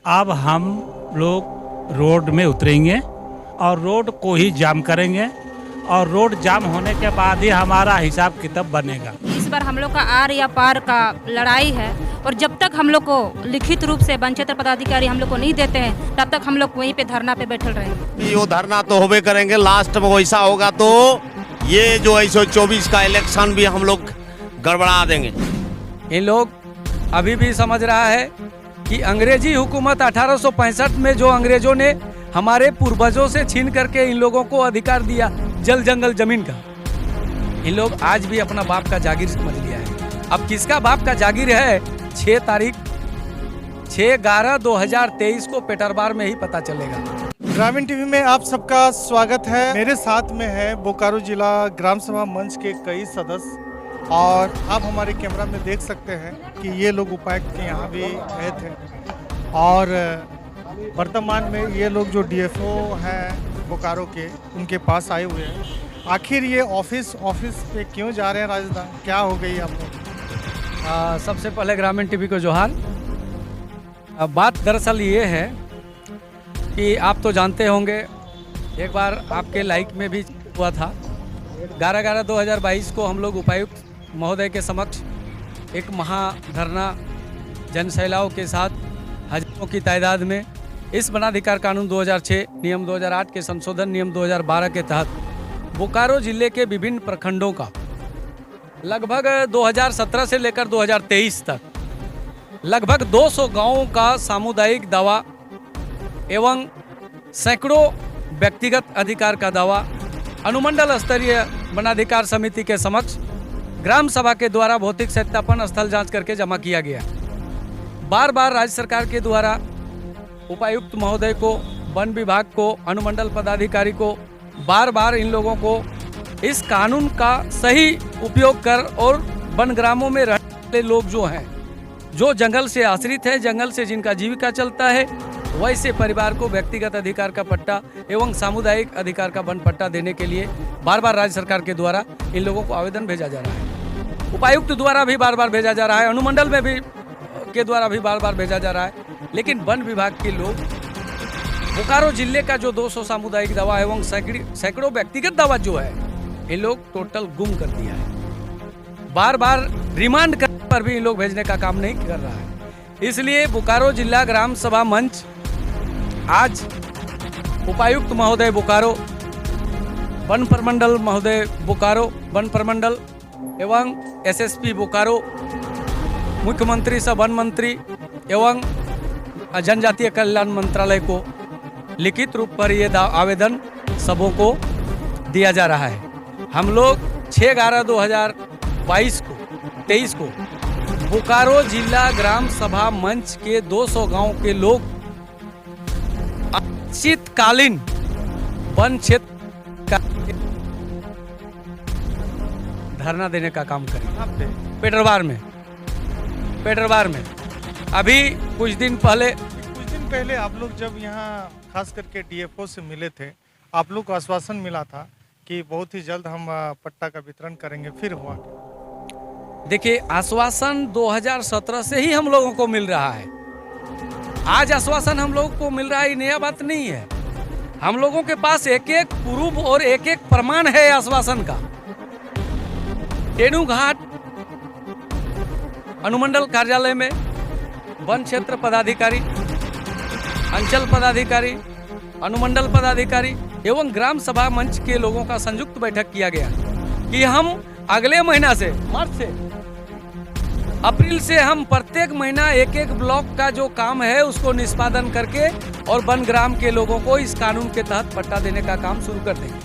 अब हम लोग रोड में उतरेंगे और रोड को ही जाम करेंगे और रोड जाम होने के बाद ही हमारा हिसाब किताब बनेगा। इस बार हम लोग का आर या पार का लड़ाई है और जब तक हम लोग को लिखित रूप से वन क्षेत्र पदाधिकारी हम लोग को नहीं देते हैं तब तक हम लोग वहीं पे धरना पे बैठल रहेंगे। यो धरना तो होबे करेंगे, लास्ट में वैसा होगा तो ये जो 124 का इलेक्शन भी हम लोग गड़बड़ा देंगे। इन लोग अभी भी समझ रहा है कि अंग्रेजी हुकूमत 1865 में जो अंग्रेजों ने हमारे पूर्वजों से छीन करके इन लोगों को अधिकार दिया जल जंगल जमीन का, इन लोग आज भी अपना बाप का जागीर समझ लिया है। अब किसका बाप का जागीर है 6 तारीख 6/11/2023 को पेटरबार में ही पता चलेगा। ग्रामीण टीवी में आप सबका स्वागत है। मेरे साथ में है बोकारो जिला ग्राम सभा मंच के कई सदस्य और आप हमारे कैमरा में देख सकते हैं कि ये लोग उपायुक्त के यहाँ भी गए थे और वर्तमान में ये लोग जो डीएफओ हैं बोकारो के उनके पास आए हुए हैं। आखिर ये ऑफिस पे क्यों जा रहे हैं राजस्थान, क्या हो गई आप लोग? सबसे पहले ग्रामीण टीवी को जोहार। बात दरअसल ये है कि आप तो जानते होंगे एक बार आपके लाइक में भी हुआ था 11/11/2022 को हम लोग उपायुक्त महोदय के समक्ष एक महाधरना जनसैलाव के साथ हजारों की तादाद में इस वनाधिकार कानून 2006 नियम 2008 के संशोधन नियम 2012 के तहत बोकारो जिले के विभिन्न प्रखंडों का लगभग 2017 से लेकर 2023 तक लगभग 200 गांवों का सामुदायिक दावा एवं सैकड़ों व्यक्तिगत अधिकार का दावा अनुमंडल स्तरीय वनाधिकार समिति के समक्ष ग्राम सभा के द्वारा भौतिक सत्यापन स्थल जांच करके जमा किया गया। बार बार राज्य सरकार के द्वारा उपायुक्त महोदय को, वन विभाग को, अनुमंडल पदाधिकारी को बार बार इन लोगों को इस कानून का सही उपयोग कर और वन ग्रामों में रहने वाले लोग जो हैं, जो जंगल से आश्रित हैं, जंगल से जिनका जीविका चलता है, वैसे परिवार को व्यक्तिगत अधिकार का पट्टा एवं सामुदायिक अधिकार का वन पट्टा देने के लिए बार बार राज्य सरकार के द्वारा इन लोगों को आवेदन भेजा जा रहा है। उपायुक्त द्वारा भी बार बार भेजा जा रहा है, अनुमंडल में भी के द्वारा भी बार बार भेजा जा रहा है, लेकिन वन विभाग के लोग बोकारो जिले का जो 200 सामुदायिक दावा एवं सैकड़ों व्यक्तिगत दावा जो है, इन लोग टोटल गुम कर दिया है। बार बार रिमांड करने पर भी इन लोग भेजने का काम नहीं कर रहा है। इसलिए बोकारो जिला ग्राम सभा मंच आज उपायुक्त महोदय बोकारो, वन प्रमंडल महोदय बोकारो, वन प्रमंडल एवं एसएसपी बोकारो, मुख्यमंत्री सह वन मंत्री एवं जनजातीय कल्याण मंत्रालय को लिखित रूप पर ये आवेदन सबों को दिया जा रहा है। हम लोग 6/11/2023 को बोकारो जिला ग्राम सभा मंच के 200 गांव के लोग अनिश्चितकालीन वन क्षेत्र का धरना देने का काम करेंगे। पेटरबार में अभी कुछ दिन पहले आप लोग जब यहाँ खास करके डीएफओ से मिले थे, आप लोग को आश्वासन मिला था कि बहुत ही जल्द हम पट्टा का वितरण करेंगे, फिर हुआ क्या? देखिए, आश्वासन 2017 से ही हम लोगों को मिल रहा है। आज आश्वासन हम लोगों को मिल रहा है, नया बात नहीं है। हम लोगों के पास एक एक प्रूफ और एक एक प्रमाण है आश्वासन का। तेनूघाट अनुमंडल कार्यालय में वन क्षेत्र पदाधिकारी, अंचल पदाधिकारी, अनुमंडल पदाधिकारी एवं ग्राम सभा मंच के लोगों का संयुक्त बैठक किया गया कि हम अगले महीना से अप्रैल से हम प्रत्येक महीना एक एक ब्लॉक का जो काम है उसको निष्पादन करके और वन ग्राम के लोगों को इस कानून के तहत पट्टा देने का काम शुरू कर देंगे।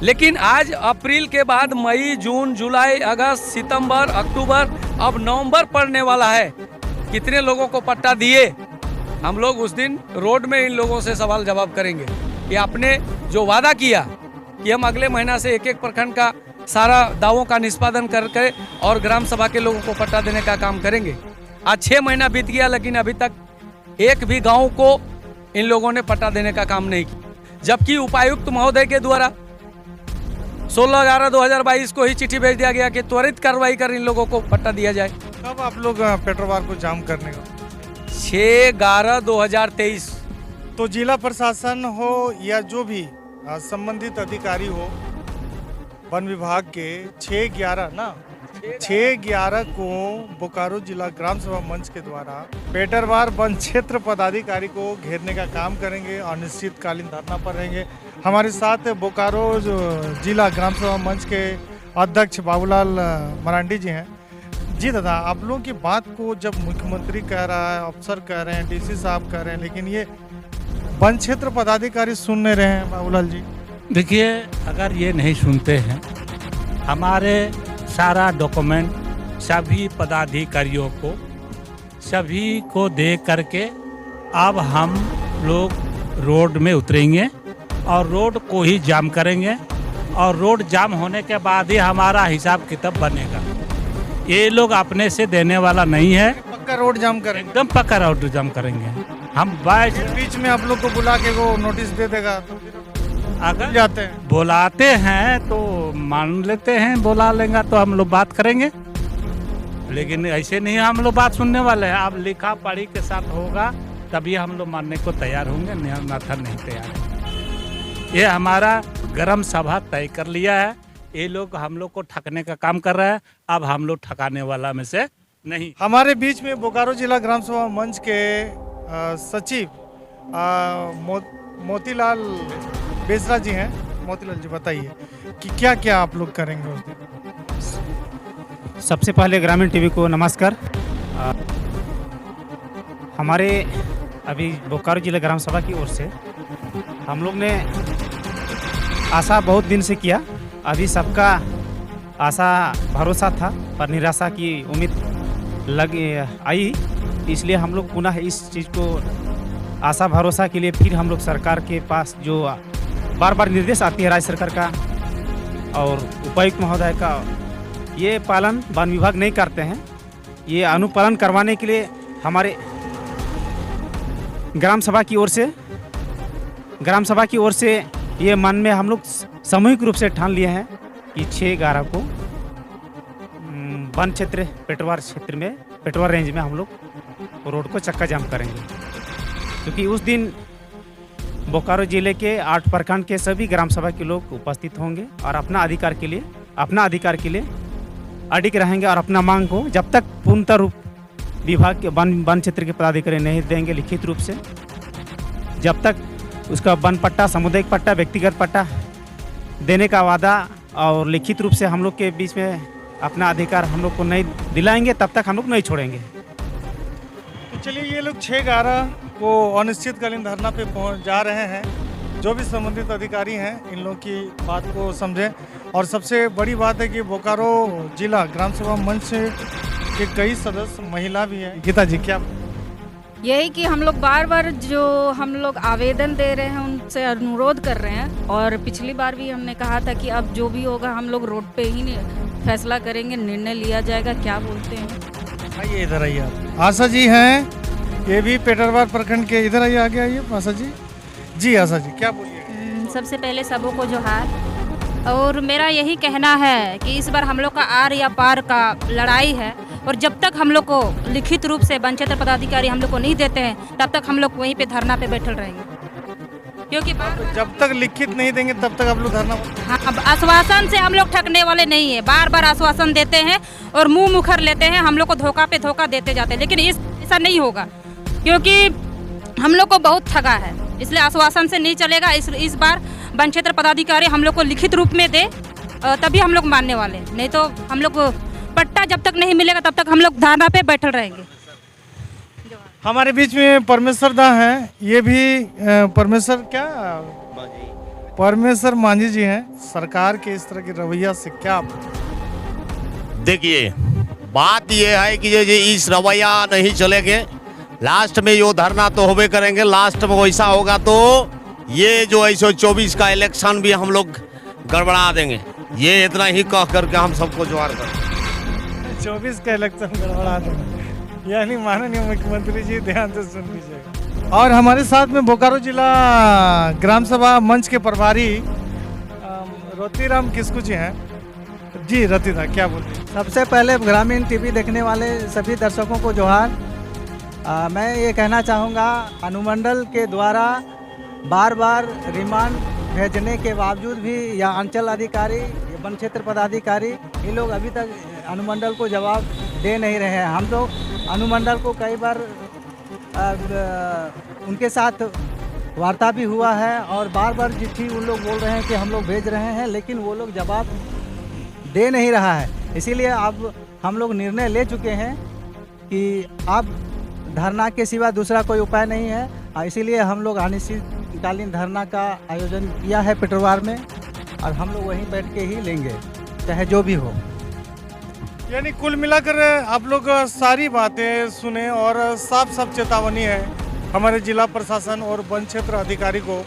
लेकिन आज अप्रैल के बाद मई, जून, जुलाई, अगस्त, सितंबर, अक्टूबर, अब नवंबर पड़ने वाला है। कितने लोगों को पट्टा दिए? हम लोग उस दिन रोड में इन लोगों से सवाल जवाब करेंगे कि आपने जो वादा किया कि हम अगले महीना से एक एक प्रखंड का सारा दावों का निष्पादन करके और ग्राम सभा के लोगों को पट्टा देने का काम करेंगे। आज 6 महीना बीत गया, लेकिन अभी तक एक भी गांव को इन लोगों ने पट्टा देने का काम नहीं किया, जबकि उपायुक्त महोदय के द्वारा 16/11/2022 को ही चिट्ठी भेज दिया गया कि त्वरित कार्रवाई कर इन लोगों को पट्टा दिया जाए। कब आप लोग पेट्रोबार को जाम करने का? 6/11/2023। तो जिला प्रशासन हो या जो भी संबंधित अधिकारी हो वन विभाग के 6/11 को बोकारो जिला ग्राम सभा मंच के द्वारा पेटरवार वन क्षेत्र पदाधिकारी को घेरने का काम करेंगे और अनिश्चितकालीन धरना पर रहेंगे। हमारे साथ बोकारो जो जिला ग्राम सभा मंच के अध्यक्ष बाबूलाल मरांडी जी हैं। जी दादा, आप लोगों की बात को जब मुख्यमंत्री कह रहा है, अफसर कह रहे हैं, डीसी साहब कह रहे हैं, लेकिन ये वन क्षेत्र पदाधिकारी सुन नहीं रहे हैं बाबूलाल जी। देखिए, अगर ये नहीं सुनते हैं, हमारे सारा डॉक्यूमेंट सभी पदाधिकारियों को सभी को दे करके अब हम लोग रोड में उतरेंगे और रोड को ही जाम करेंगे और रोड जाम होने के बाद ही हमारा हिसाब किताब बनेगा। ये लोग अपने से देने वाला नहीं है। पक्का रोड जाम करेंगे, एकदम पक्का रोड जाम करेंगे हम। बीच में आप लोग को बुला के वो नोटिस दे देगा तो अगर जाते हैं, बुलाते हैं तो मान लेते हैं, बुला लेंगे तो हम लोग बात करेंगे, लेकिन ऐसे नहीं हम लोग बात सुनने वाले हैं। अब लिखा पढ़ी के साथ होगा तभी हम लोग मानने को तैयार होंगे, अन्यथा नहीं तैयार है। ये हमारा ग्राम सभा तय कर लिया है। ये लोग हम लोग को ठगने का काम कर रहा है, अब हम लोग ठगाने वाला में से नहीं। हमारे बीच में बोकारो जिला ग्राम सभा मंच के सचिव मोतीलाल बेसरा जी हैं। मोतीलाल जी, बताइए कि क्या क्या आप लोग करेंगे उस दिन। सबसे पहले ग्रामीण टीवी को नमस्कार। हमारे अभी बोकारो जिला ग्राम सभा की ओर से हम लोग ने आशा बहुत दिन से किया। अभी सबका आशा भरोसा था पर निराशा की उम्मीद लग आई, इसलिए हम लोग पुनः इस चीज़ को आशा भरोसा के लिए फिर हम लोग सरकार के पास जो बार बार निर्देश आती है राज्य सरकार का और उपायुक्त महोदय का, ये पालन वन विभाग नहीं करते हैं। ये अनुपालन करवाने के लिए हमारे ग्राम सभा की ओर से ये मन में हम लोग सामूहिक रूप से ठान लिए हैं कि 6/11 को वन क्षेत्र पेटरवार रेंज में हम लोग रोड को चक्का जाम करेंगे, क्योंकि उस दिन बोकारो जिले के 8 प्रखंड के सभी ग्राम सभा के लोग उपस्थित होंगे और अपना अधिकार के लिए अडिग रहेंगे और अपना मांग को जब तक पूर्णतः रूप विभाग के वन क्षेत्र के पदाधिकारी नहीं देंगे लिखित रूप से, जब तक उसका वन पट्टा, सामुदायिक पट्टा, व्यक्तिगत पट्टा देने का वादा और लिखित रूप से हम लोग के बीच में अपना अधिकार हम लोग को नहीं दिलाएंगे, तब तक हम लोग नहीं छोड़ेंगे। तो चलिए, ये लोग 6/11 को अनिश्चितकालीन धरना पे पहुंच जा रहे हैं। जो भी संबंधित अधिकारी हैं इन लोगों की बात को समझें। और सबसे बड़ी बात है कि बोकारो जिला ग्राम सभा मंच के कई सदस्य महिला भी हैं। गीता जी, क्या यही कि हम लोग बार बार जो हम लोग आवेदन दे रहे हैं उनसे अनुरोध कर रहे हैं, और पिछली बार भी हमने कहा था कि अब जो भी होगा हम लोग रोड पे ही फैसला करेंगे, निर्णय लिया जाएगा। क्या बोलते हैं? आइए इधर आइए। आप आशा जी हैं, ये भी पेटरवार प्रखंड के। इधर आइए, आगे आइए आशा जी। जी आशा जी, क्या बोलिए? सबसे पहले सबों को जोहार। और मेरा यही कहना है कि इस बार हम लोग का आर या पार का लड़ाई है, और जब तक हम लोग को लिखित रूप से वन क्षेत्र पदाधिकारी हम लोग को नहीं देते हैं तब तक हम लोग वहीं पे धरना पे बैठल रहेंगे, क्योंकि जब तक लिखित नहीं देंगे तब तक आप लोग धरना। हाँ, आश्वासन से हम लोग ठगने वाले नहीं है। बार बार आश्वासन देते हैं और मुंह मुखर लेते हैं, हम लोग को धोखा पे धोखा देते जाते हैं, लेकिन ऐसा नहीं होगा क्योंकि हम लोग को बहुत ठगा है, इसलिए आश्वासन से नहीं चलेगा। इस बार वन क्षेत्र पदाधिकारी हम लोग को लिखित रूप में दे तभी हम लोग मानने वाले, नहीं तो हम लोग पट्टा जब तक नहीं मिलेगा तब तक हम लोग धरना पे बैठल रहेंगे। हमारे बीच में परमेश्वर दा हैं, ये भी परमेश्वर मांझी जी हैं। सरकार के इस तरह की रवैया से क्या? देखिए, बात ये है कि ये इस रवैया नहीं चलेंगे, लास्ट में यो धरना तो होबे करेंगे। लास्ट में वैसा होगा तो ये जो 124 का इलेक्शन भी हम लोग गड़बड़ा देंगे। ये इतना ही कह करके हम सबको जोहार करते। 24 का इलेक्शन गड़बड़ा देंगे, यानी माननीय मुख्यमंत्री जी ध्यान से सुन लीजिएगा। और हमारे साथ में बोकारो जिला ग्राम सभा मंच के प्रभारी रोतीराम किस्कू जी हैं। जी रतीदा, क्या बोलते हैं? सबसे पहले ग्रामीण टीवी देखने वाले सभी दर्शकों को जोहार। मैं ये कहना चाहूँगा अनुमंडल के द्वारा बार बार रिमांड भेजने के बावजूद भी या अंचल अधिकारी या वन क्षेत्र पदाधिकारी ये लोग अभी तक अनुमंडल को जवाब दे नहीं रहे हैं। हम लोग अनुमंडल को कई बार उनके साथ वार्ता भी हुआ है और बार बार चिट्ठी उन लोग बोल रहे हैं कि हम लोग भेज रहे हैं, लेकिन वो लोग जवाब दे नहीं रहा है। इसीलिए अब हम लोग निर्णय ले चुके हैं कि अब धरना के सिवा दूसरा कोई उपाय नहीं है। इसीलिए हम लोग अनिश्चितकालीन धरना का आयोजन किया है पेट्रोवार में और हम लोग वहीं बैठ के ही लेंगे, चाहे जो भी हो। यानी कुल मिलाकर आप लोग सारी बातें सुने और साफ साफ चेतावनी है हमारे जिला प्रशासन और वन क्षेत्र अधिकारी को,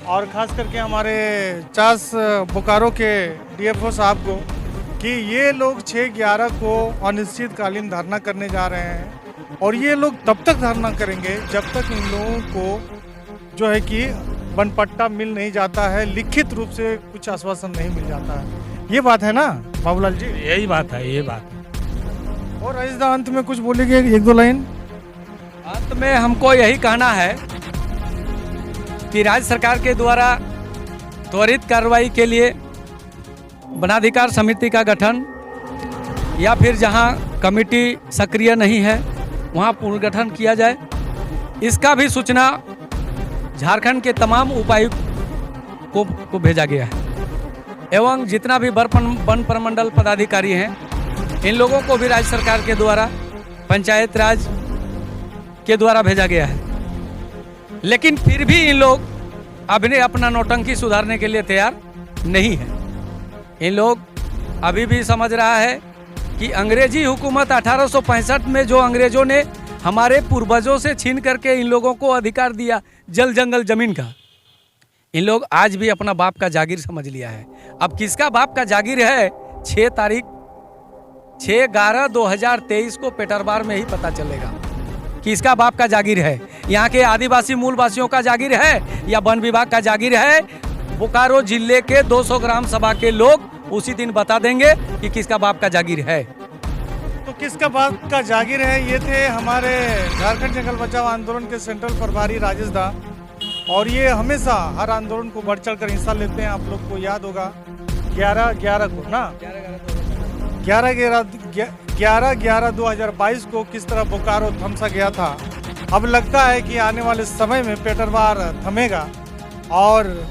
और ख़ास करके हमारे चास बोकारो के डीएफओ साहब को कि ये लोग 6/11 को अनिश्चितकालीन धरना करने जा रहे हैं और ये लोग तब तक धरना करेंगे जब तक इन लोगों को जो है कि वन पट्टा मिल नहीं जाता है, लिखित रूप से कुछ आश्वासन नहीं मिल जाता है। ये बात है ना बाबूलाल जी? यही बात है, ये बात है। और रईसदा अंत में कुछ बोलेंगे, एक दो लाइन? अंत में हमको यही कहना है कि राज्य सरकार के द्वारा त्वरित कार्रवाई के लिए वनाधिकार समिति का गठन या फिर जहां कमेटी सक्रिय नहीं है वहां पुनर्गठन किया जाए। इसका भी सूचना झारखंड के तमाम उपायुक्त को भेजा गया है एवं जितना भी वन प्रमंडल पदाधिकारी हैं इन लोगों को भी राज्य सरकार के द्वारा पंचायत राज के द्वारा भेजा गया है। लेकिन फिर भी इन लोग अभी अपना नौटंकी सुधारने के लिए तैयार नहीं है। इन लोग अभी भी समझ रहा है कि अंग्रेजी हुकूमत 1865 में जो अंग्रेजों ने हमारे पूर्वजों से छीन करके इन लोगों को अधिकार दिया जल जंगल जमीन का, इन लोग आज भी अपना बाप का जागीर समझ लिया है। अब किसका बाप का जागीर है 6/11/2023 को पेटरवार में ही पता चलेगा कि इसका बाप का जागीर है। यहाँ के आदिवासी मूलवासियों का जागीर है या वन विभाग का जागीर है, बोकारो जिले के 200 ग्राम सभा के लोग उसी दिन बता देंगे कि किसका बाप का जागीर है। तो किसका बाप का जागीर है, ये थे हमारे झारखंड जंगल बचाओ आंदोलन के सेंट्रल प्रभारी राजेश दा, और ये हमेशा हर आंदोलन को बढ़ चढ़ कर हिस्सा लेते हैं। आप लोग को याद होगा 11/11 को ना 11/11/2022 को किस तरह बोकारो थमसा गया था। अब लगता है कि आने वाले समय में पेटरवार थमेगा और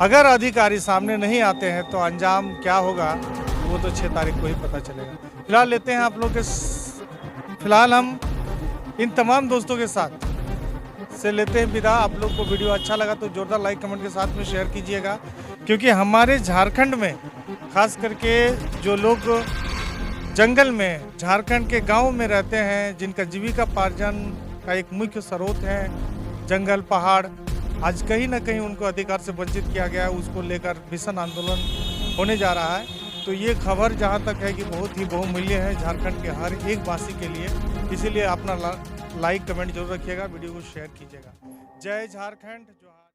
अगर अधिकारी सामने नहीं आते हैं तो अंजाम क्या होगा वो तो 6 तारीख को ही पता चलेगा। फिलहाल लेते हैं आप लोग के फिलहाल हम इन तमाम दोस्तों के साथ से लेते हैं विदा। आप लोग को वीडियो अच्छा लगा तो जोरदार लाइक कमेंट के साथ में शेयर कीजिएगा, क्योंकि हमारे झारखंड में खास करके जो लोग जंगल में झारखंड के गांव में रहते हैं, जिनका जीविकापार्जन का एक मुख्य स्रोत है जंगल पहाड़, आज कहीं ना कहीं उनको अधिकार से वंचित किया गया है। उसको लेकर भीषण आंदोलन होने जा रहा है। तो ये खबर जहां तक है कि बहुत ही बहुमूल्य है झारखंड के हर एक वासी के लिए, इसीलिए अपना लाइक कमेंट जरूर रखिएगा, वीडियो को शेयर कीजिएगा। जय झारखंड।